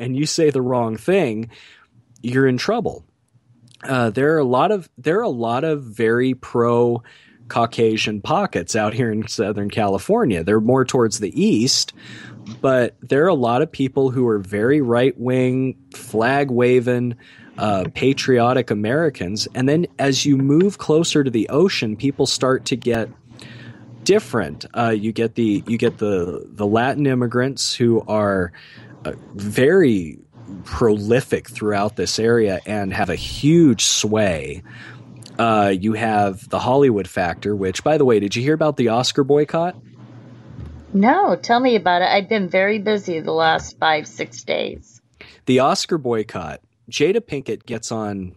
and you say the wrong thing, you're in trouble. There are a lot of very pro Caucasian pockets out here in Southern California. They're more towards the east, but there are a lot of people who are very right-wing, flag-waving, patriotic Americans. And then as you move closer to the ocean, people start to get different. You get the Latin immigrants who are very prolific throughout this area and have a huge sway. You have the Hollywood factor, which, by the way, did you hear about the Oscar boycott? No, tell me about it. I've been very busy the last 5-6 days. The Oscar boycott. Jada Pinkett gets on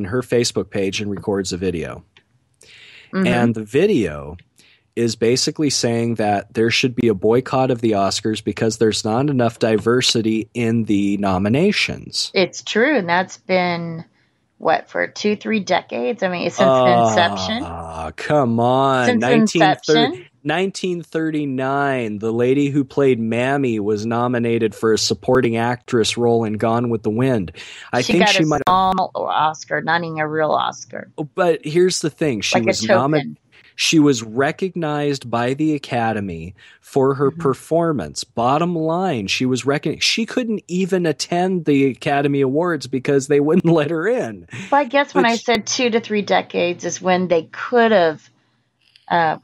her Facebook page and records a video. Mm-hmm. And the video is basically saying that there should be a boycott of the Oscars because there's not enough diversity in the nominations. It's true, and that's been, what, for 2-3 decades? I mean, since inception? Come on. Since inception? 1939, the lady who played Mammy was nominated for a supporting actress role in Gone with the Wind. She got a small Oscar, not even a real Oscar. But here's the thing. She was nominated. She was recognized by the Academy for her performance. Bottom line, she was recognized. She couldn't even attend the Academy Awards because they wouldn't let her in. Well, I guess when I said 2 to 3 decades is when they could have,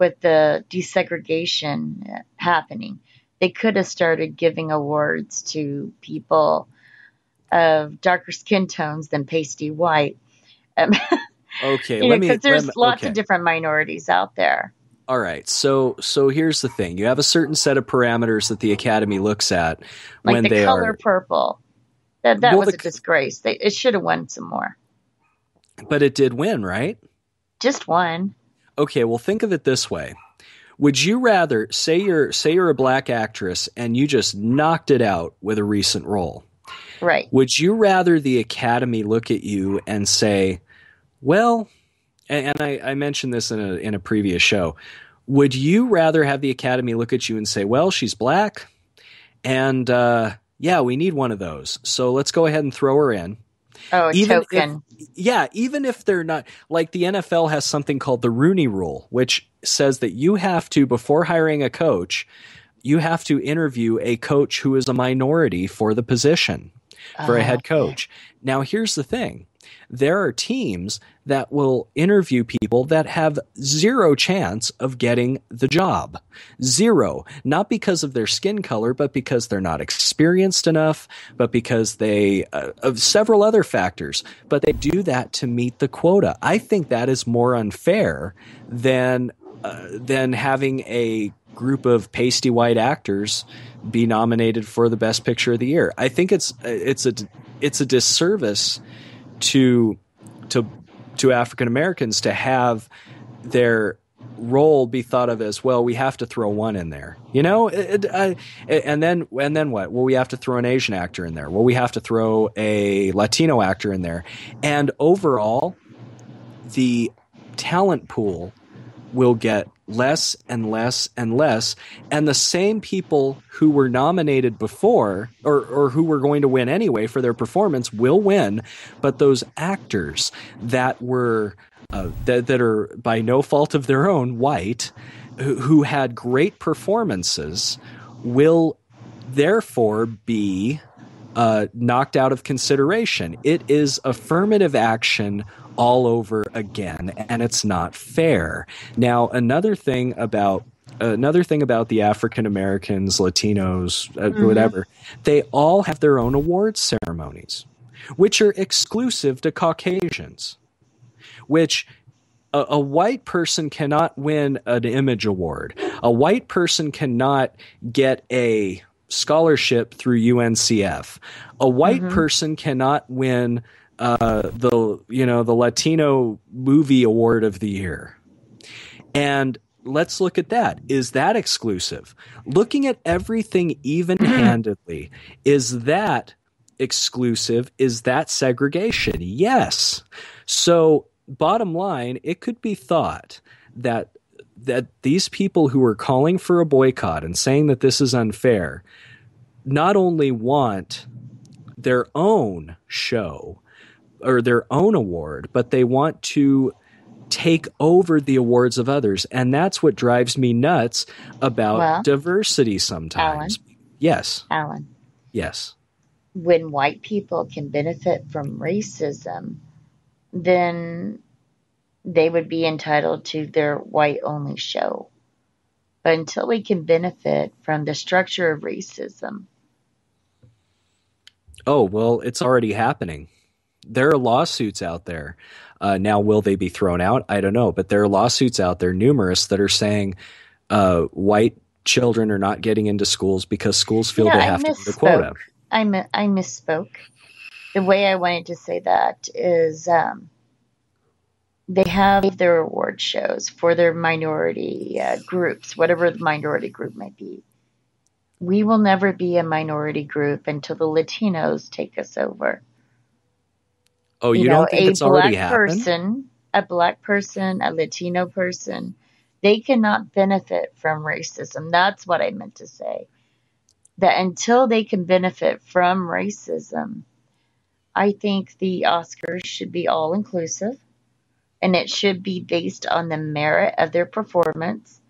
with the desegregation happening, they could have started giving awards to people of darker skin tones than pasty white. Okay, because there's lots of different minorities out there. All right, so here's the thing: you have a certain set of parameters that the Academy looks at when like they color purple. That was a disgrace. It should have won some more. But it did win, right? Just one. Okay, well, think of it this way: would you rather say you're a black actress and you just knocked it out with a recent role? Right. Would you rather the Academy look at you and say, well, and I mentioned this in a previous show, would you rather have the Academy look at you and say, well, she's black, and yeah, we need one of those, so let's go ahead and throw her in. Oh, token. Even if they're not, like the NFL has something called the Rooney Rule, which says that you have to, before hiring a coach, you have to interview a coach who is a minority for the position, for a head coach. Now, here's the thing. There are teams that will interview people that have zero chance of getting the job. Zero. Not because of their skin color, but because they're not experienced enough, but because of several other factors. But they do that to meet the quota. I think that is more unfair than having a group of pasty white actors be nominated for the Best Picture of the Year. I think it's a disservice to African Americans to have their role be thought of as, well, we have to throw one in there, and then what? Well, we have to throw an Asian actor in there. Well, we have to throw a Latino actor in there, and overall, the talent pool will get less and less and less, and the same people who were nominated before or who were going to win anyway for their performance will win, but those actors that were that are by no fault of their own white, who had great performances, will therefore be knocked out of consideration. It is affirmative action all over again, and it's not fair. Now, another thing about the African Americans, Latinos, whatever, they all have their own awards ceremonies, which are exclusive to Caucasians, which a white person cannot win an Image Award. A white person cannot get a scholarship through UNCF. A white person cannot win the Latino Movie Award of the Year. And let's look at that. Is that exclusive? Looking at everything even-handedly, is that exclusive? Is that segregation? Yes. So, bottom line, it could be thought that these people who are calling for a boycott and saying that this is unfair not only want their own show or their own award, but they want to take over the awards of others. And that's what drives me nuts about Well, diversity sometimes. Alan, Yes. Alan, Yes. when white people can benefit from racism, then they would be entitled to their white only show. But until we can benefit from the structure of racism, Oh, well, it's already happening. There are lawsuits out there. Now, will they be thrown out? I don't know. But there are lawsuits out there, numerous, that are saying white children are not getting into schools because schools feel they I have to meet a quota. misspoke. I misspoke. The way I wanted to say that is they have their award shows for their minority groups, whatever the minority group might be. We will never be a minority group until the Latinos take us over. Oh, you don't think it's already happened? A black person, a Latino person, they cannot benefit from racism. That's what I meant to say. That until they can benefit from racism, I think the Oscars should be all inclusive and it should be based on the merit of their performance.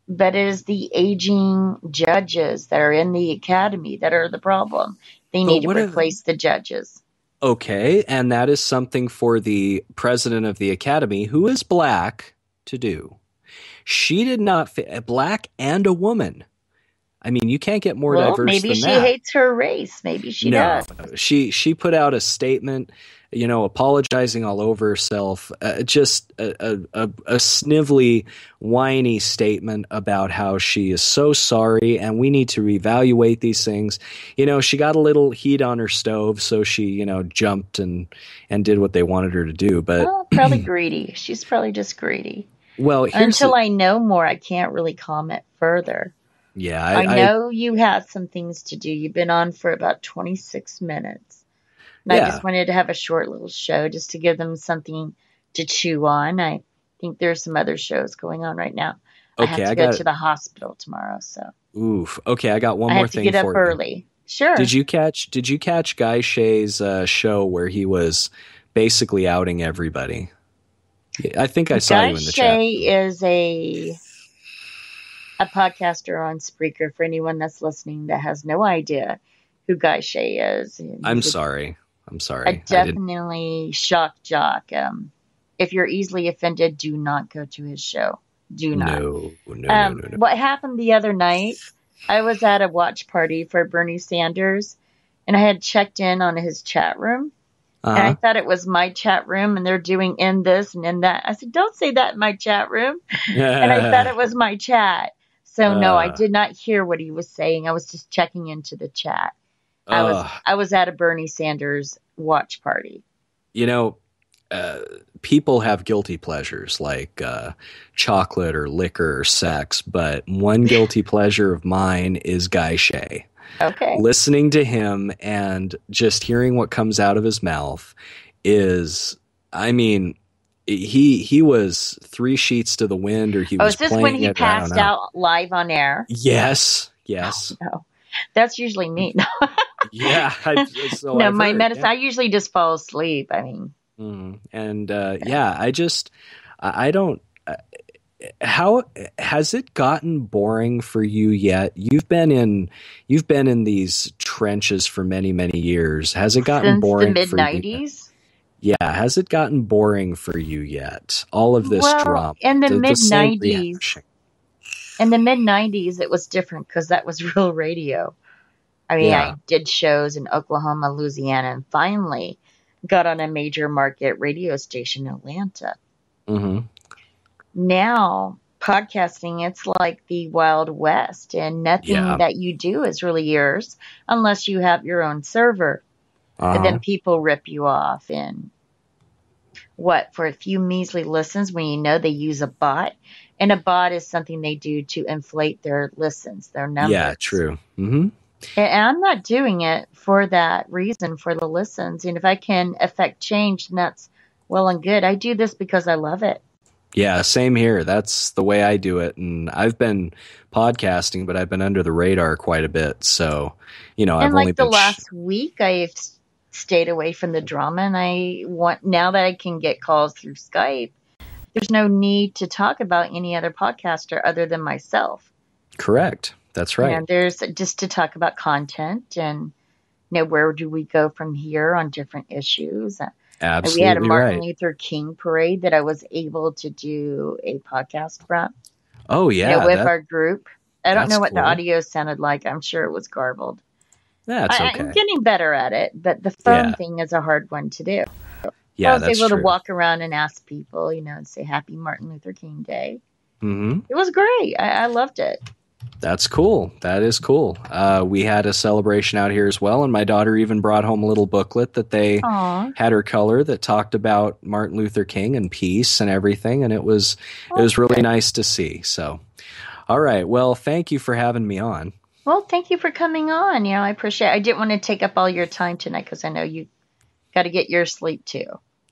But it is the aging judges that are in the academy that are the problem. They need to replace the judges. Okay, and that is something for the president of the academy, who is black, to do. She did not fit black and a woman. I mean, you can't get more diverse than that. Maybe she hates her race. Maybe she does. She put out a statement, apologizing all over herself. Just a snively, whiny statement about how she is so sorry and we need to reevaluate these things. She got a little heat on her stove, so she, jumped and did what they wanted her to do. But probably greedy. She's probably just greedy. Well, until I know more, I can't really comment further. Yeah, I know you have some things to do. You've been on for about 26 minutes. And I just wanted to have a short little show just to give them something to chew on. I think there's some other shows going on right now. Okay, I have to go to the hospital tomorrow. So. Oof. Okay, I got one more thing for you. I have to get up early. Sure. Did you catch Guy Shea's show where he was basically outing everybody? I think I saw you in the chat. Guy Shea is a podcaster on Spreaker for anyone that's listening that has no idea who Guy Shea is. I'm sorry. A definitely shock jock. If you're easily offended, do not go to his show. Do not. No. What happened the other night, I was at a watch party for Bernie Sanders, and I had checked in on his chat room. And I thought it was my chat room, and they're doing in this and in that. I said, don't say that in my chat room. And I thought it was my chat. So no, I did not hear what he was saying. I was just checking into the chat. I was at a Bernie Sanders watch party. People have guilty pleasures like chocolate or liquor or sex, but one guilty pleasure of mine is Guy Shea. Okay. Listening to him and just hearing what comes out of his mouth is, I mean, he was 3 sheets to the wind, or he was is this playing when he it, passed out live on air? Yes. Oh, no. That's usually me. Yeah. No, my medicine, I usually just fall asleep. I mean. I don't. How has it gotten boring for you yet? You've been in these trenches for many, many years. Has it gotten boring since the mid-90s? Yeah, has it gotten boring for you yet? All of this drama. In the mid-90s, it was different because that was real radio. I mean, I did shows in Oklahoma, Louisiana, and finally got on a major market radio station in Atlanta. Mm-hmm. Now, podcasting, it's like the Wild West, and nothing that you do is really yours unless you have your own server. And then people rip you off. And for a few measly listens when you know they use a bot. And a bot is something they do to inflate their listens, their numbers. Yeah, true. Mm-hmm. And I'm not doing it for that reason, for the listens. And if I can affect change, then that's well and good. I do this because I love it. Yeah, same here. That's the way I do it. And I've been podcasting, but I've been under the radar quite a bit. So, I've And only like the been. last week, I've stayed away from the drama, and I want now that I can get calls through Skype. There's no need to talk about any other podcaster other than myself. Correct. That's right. And there's just to talk about content and where do we go from here on different issues. Absolutely we had a Martin right. Luther King parade that I was able to do a podcast from. Oh, yeah. With our group. I don't know what cool. the audio sounded like. I'm sure it was garbled. That's okay. I'm getting better at it, but the phone thing is a hard one to do. Yeah, I was that's able true. to walk around and ask people, and say Happy Martin Luther King Day. Mm-hmm. It was great. I loved it. That's cool. That is cool. We had a celebration out here as well, and my daughter even brought home a little booklet that they had her color that talked about Martin Luther King and peace and everything, and it was really nice to see. So, all right. Well, thank you for having me on. Well, thank you for coming on. I appreciate it. I didn't want to take up all your time tonight because I know you got to get your sleep too.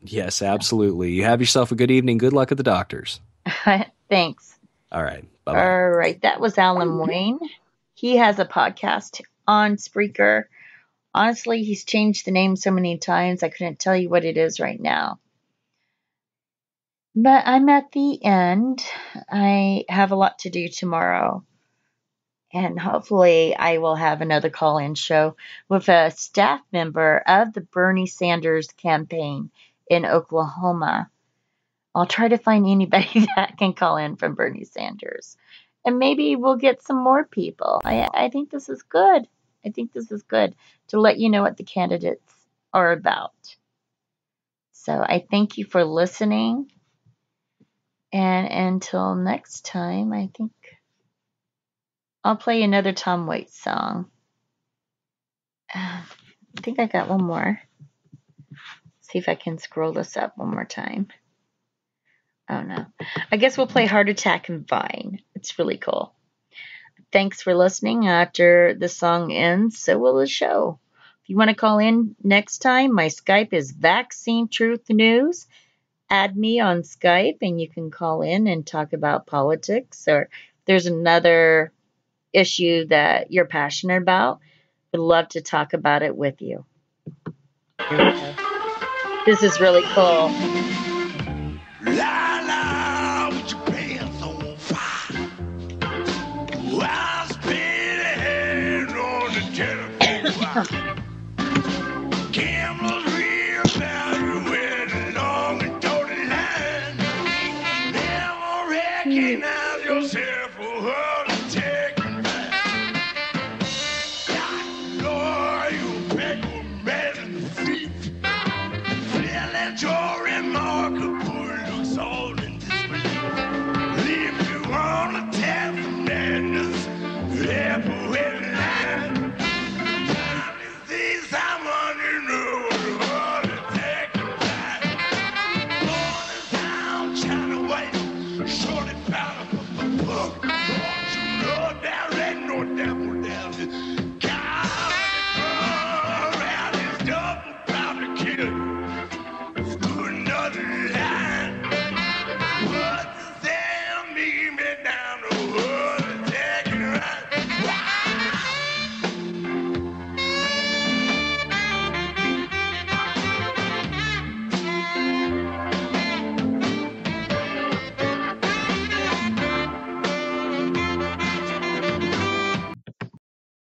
Yes, absolutely. You have yourself a good evening. Good luck at the doctors. Thanks. All right. Bye-bye. All right. That was Alan Wayne. He has a podcast on Spreaker. Honestly, he's changed the name so many times, I couldn't tell you what it is right now. But I'm at the end. I have a lot to do tomorrow. And hopefully I will have another call-in show with a staff member of the Bernie Sanders campaign in Oklahoma. I'll try to find anybody that can call in from Bernie Sanders. And maybe we'll get some more people. I think this is good. I think this is good to let you know what the candidates are about. So I thank you for listening. And until next time, I think I'll play another Tom Waits song. I think I got one more. See if I can scroll this up one more time. Oh no. I guess we'll play Heart Attack and Vine. It's really cool. Thanks for listening. After the song ends, so will the show. If you want to call in next time, my Skype is Vaccine Truth News. Add me on Skype and you can call in and talk about politics, or if there's another issue that you're passionate about. Would love to talk about it with you. Here we go. This is really cool. La la, with your pants on fire. I'll spin a hand on the telephone. Cameras real about you with a long and total line. Never recognize yourself for heart attack. God, Lord, you beg for man and feet.